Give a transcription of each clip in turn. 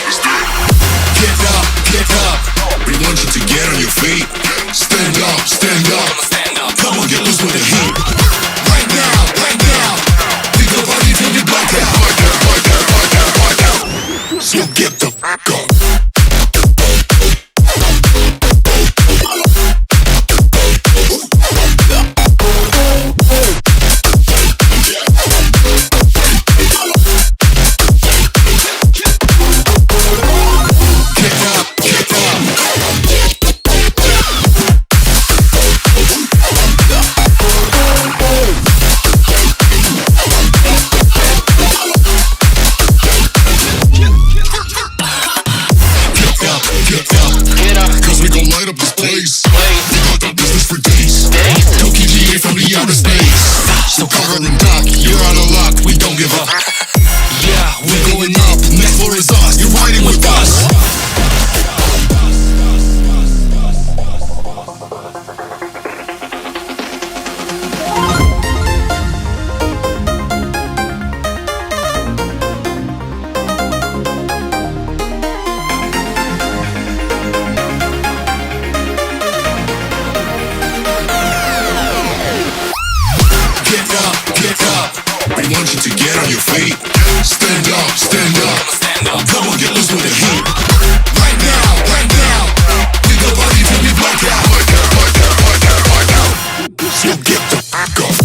Get up, get up. We want you to get on your feet. Stand up, stand up. Come on, get loose with the heat. Right now, right now. Pick your body till you black out. So get the fuck up. So cover and duck, you're out of luck, we don't give up. Yeah, we're going up, next floor is us, you're riding with us. We want you to get on your feet. Stand up, stand up. Come on, get loose with the heat. Right now, right now. Pick your body till we black out. So get the fuck up.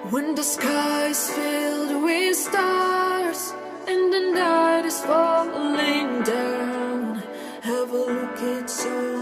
When the sky is filled with stars and the night is falling down, have a look, it's so